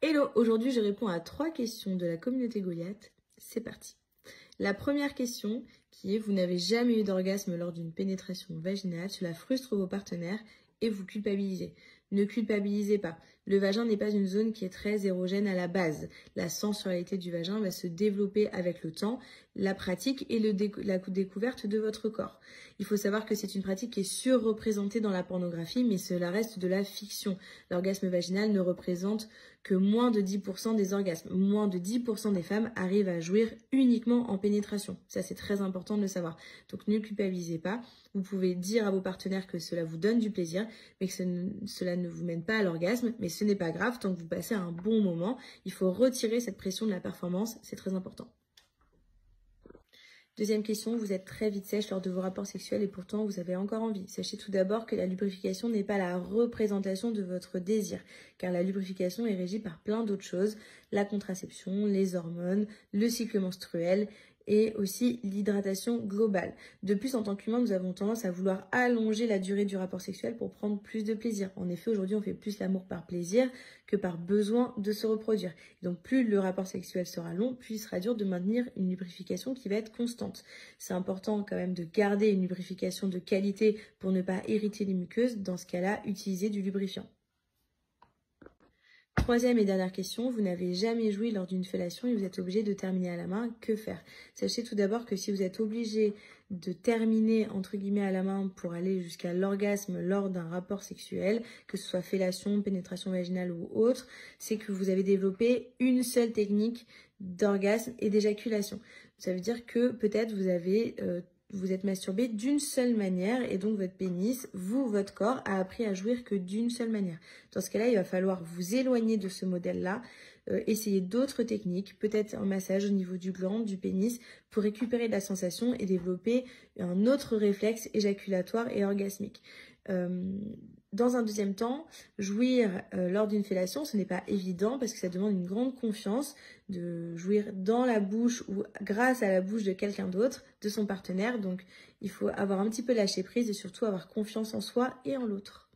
Hello, aujourd'hui je réponds à 3 questions de la communauté Goliath. C'est parti. La première question qui est: vous n'avez jamais eu d'orgasme lors d'une pénétration vaginale, cela frustre vos partenaires et vous culpabilisez. Ne culpabilisez pas. Le vagin n'est pas une zone qui est très érogène à la base. La sensualité du vagin va se développer avec le temps, la pratique et la découverte de votre corps. Il faut savoir que c'est une pratique qui est surreprésentée dans la pornographie, mais cela reste de la fiction. L'orgasme vaginal ne représente que moins de 10% des orgasmes. Moins de 10% des femmes arrivent à jouir uniquement en pénétration. Ça, c'est très important de le savoir. Donc, ne culpabilisez pas. Vous pouvez dire à vos partenaires que cela vous donne du plaisir, mais que cela ne vous mène pas à l'orgasme. Mais ce n'est pas grave tant que vous passez un bon moment. Il faut retirer cette pression de la performance. C'est très important. Deuxième question, vous êtes très vite sèche lors de vos rapports sexuels et pourtant vous avez encore envie. Sachez tout d'abord que la lubrification n'est pas la représentation de votre désir, car la lubrification est régie par plein d'autres choses, la contraception, les hormones, le cycle menstruel et aussi l'hydratation globale. De plus, en tant qu'humain, nous avons tendance à vouloir allonger la durée du rapport sexuel pour prendre plus de plaisir. En effet, aujourd'hui, on fait plus l'amour par plaisir que par besoin de se reproduire. Donc, plus le rapport sexuel sera long, plus il sera dur de maintenir une lubrification qui va être constante. C'est important quand même de garder une lubrification de qualité pour ne pas irriter les muqueuses. Dans ce cas-là, utilisez du lubrifiant. Troisième et dernière question, vous n'avez jamais joui lors d'une fellation et vous êtes obligé de terminer à la main, que faire? Sachez tout d'abord que si vous êtes obligé de terminer entre guillemets à la main pour aller jusqu'à l'orgasme lors d'un rapport sexuel, que ce soit fellation, pénétration vaginale ou autre, c'est que vous avez développé une seule technique d'orgasme et d'éjaculation. Ça veut dire que peut-être vous êtes masturbé d'une seule manière et donc votre pénis, votre corps, a appris à jouir que d'une seule manière. Dans ce cas-là, il va falloir vous éloigner de ce modèle-là, essayer d'autres techniques, peut-être un massage au niveau du gland, du pénis, pour récupérer de la sensation et développer un autre réflexe éjaculatoire et orgasmique. Dans un deuxième temps, jouir lors d'une fellation, ce n'est pas évident parce que ça demande une grande confiance de jouir dans la bouche ou grâce à la bouche de quelqu'un d'autre, de son partenaire. Donc, il faut avoir un petit peu lâché prise et surtout avoir confiance en soi et en l'autre.